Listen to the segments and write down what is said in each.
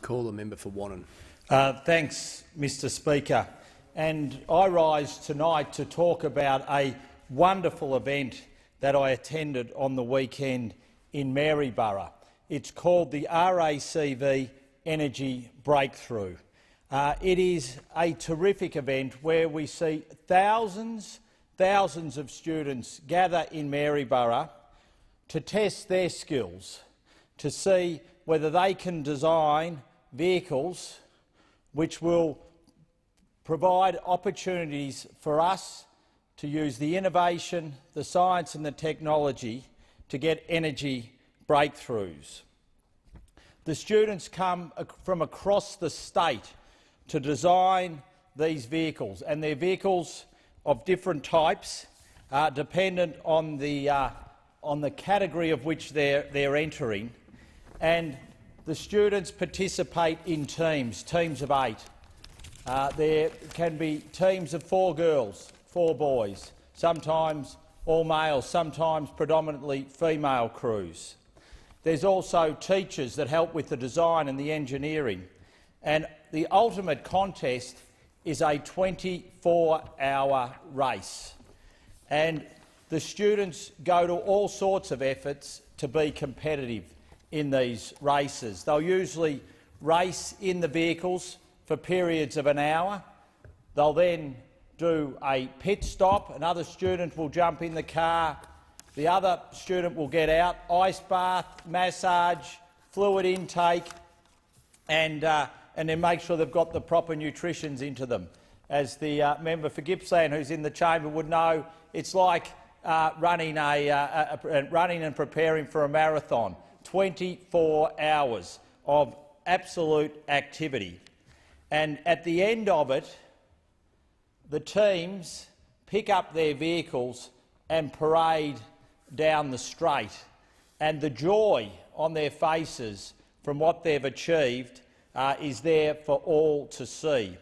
Call the member for Wannon. Thanks, Mr Speaker. And I rise tonight to talk about a wonderful event that I attended on the weekend in Maryborough. It's called the RACV Energy Breakthrough. It is a terrific event where we see thousands of students gather in Maryborough to test their skills, to see whether they can design vehicles which will provide opportunities for us to use the innovation, the science and the technology to get energy breakthroughs. The students come from across the state to design these vehicles, and they're vehicles of different types, dependent on the category of which they're entering. And the students participate in teams of 8. There can be teams of 4 girls, 4 boys, sometimes all males, sometimes predominantly female crews. There's also teachers that help with the design and the engineering. And the ultimate contest is a 24-hour race. And the students go to all sorts of efforts to be competitive in these races. They'll usually race in the vehicles for periods of an hour. They'll then do a pit stop. Another student will jump in the car. The other student will get out, ice bath, massage, fluid intake, and then make sure they've got the proper nutritions into them. As the member for Gippsland, who's in the chamber, would know, it's like running and preparing for a marathon. 24 hours of absolute activity. And at the end of it, the teams pick up their vehicles and parade down the straight. And the joy on their faces from what they've achieved is there for all to see.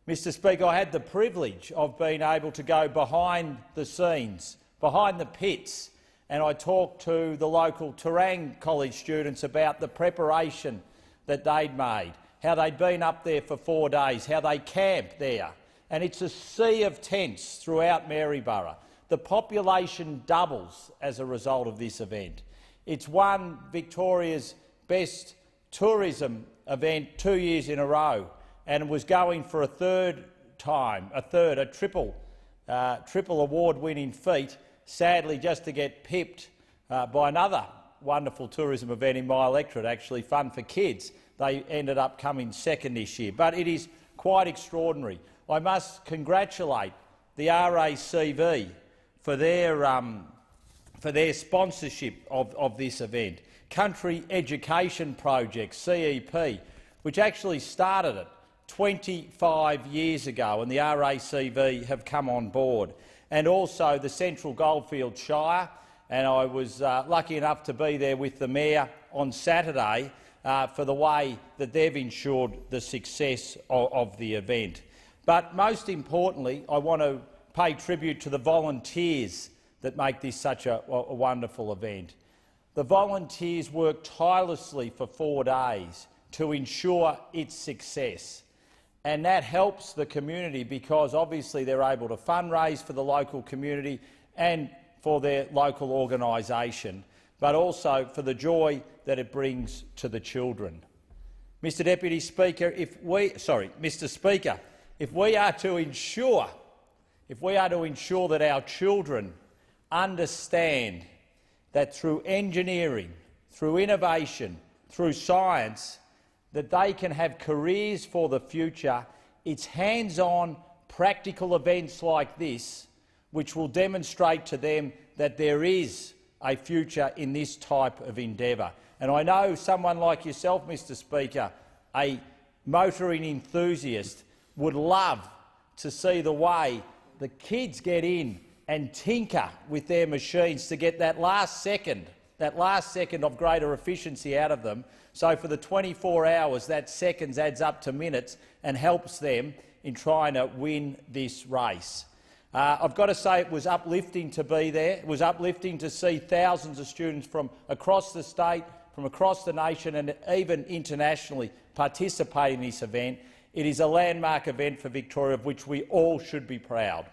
Mr Speaker, I had the privilege of being able to go behind the scenes, behind the pits, and I talked to the local Tehan College students about the preparation that they'd made, how they'd been up there for 4 days, how they camped there. And it's a sea of tents throughout Maryborough. The population doubles as a result of this event. It's won Victoria's best tourism event 2 years in a row, and was going for a triple award-winning feat, sadly just to get pipped by another wonderful tourism event in my electorate, actually Fun for Kids. They ended up coming second this year. But it is quite extraordinary. I must congratulate the RACV for their sponsorship of this event. Country Education Project, CEP, which actually started it 25 years ago, and the RACV have come on board. And also the Central Goldfields Shire, and I was lucky enough to be there with the Mayor on Saturday for the way that they've ensured the success of the event. But most importantly, I want to pay tribute to the volunteers that make this such a wonderful event. The volunteers work tirelessly for 4 days to ensure its success. And that helps the community because obviously they're able to fundraise for the local community and for their local organisation, but also for the joy that it brings to the children. Mr Speaker, if we are to ensure that our children understand that through engineering, through innovation, through science, that they can have careers for the future, it's hands-on, practical events like this which will demonstrate to them that there is a future in this type of endeavour. And I know someone like yourself, Mr Speaker, a motoring enthusiast, would love to see the way the kids get in and tinker with their machines to get that last second of greater efficiency out of them. So for the 24 hours, that seconds adds up to minutes and helps them in trying to win this race. I've got to say it was uplifting to be there. It was uplifting to see thousands of students from across the state, from across the nation and even internationally participate in this event. It is a landmark event for Victoria of which we all should be proud.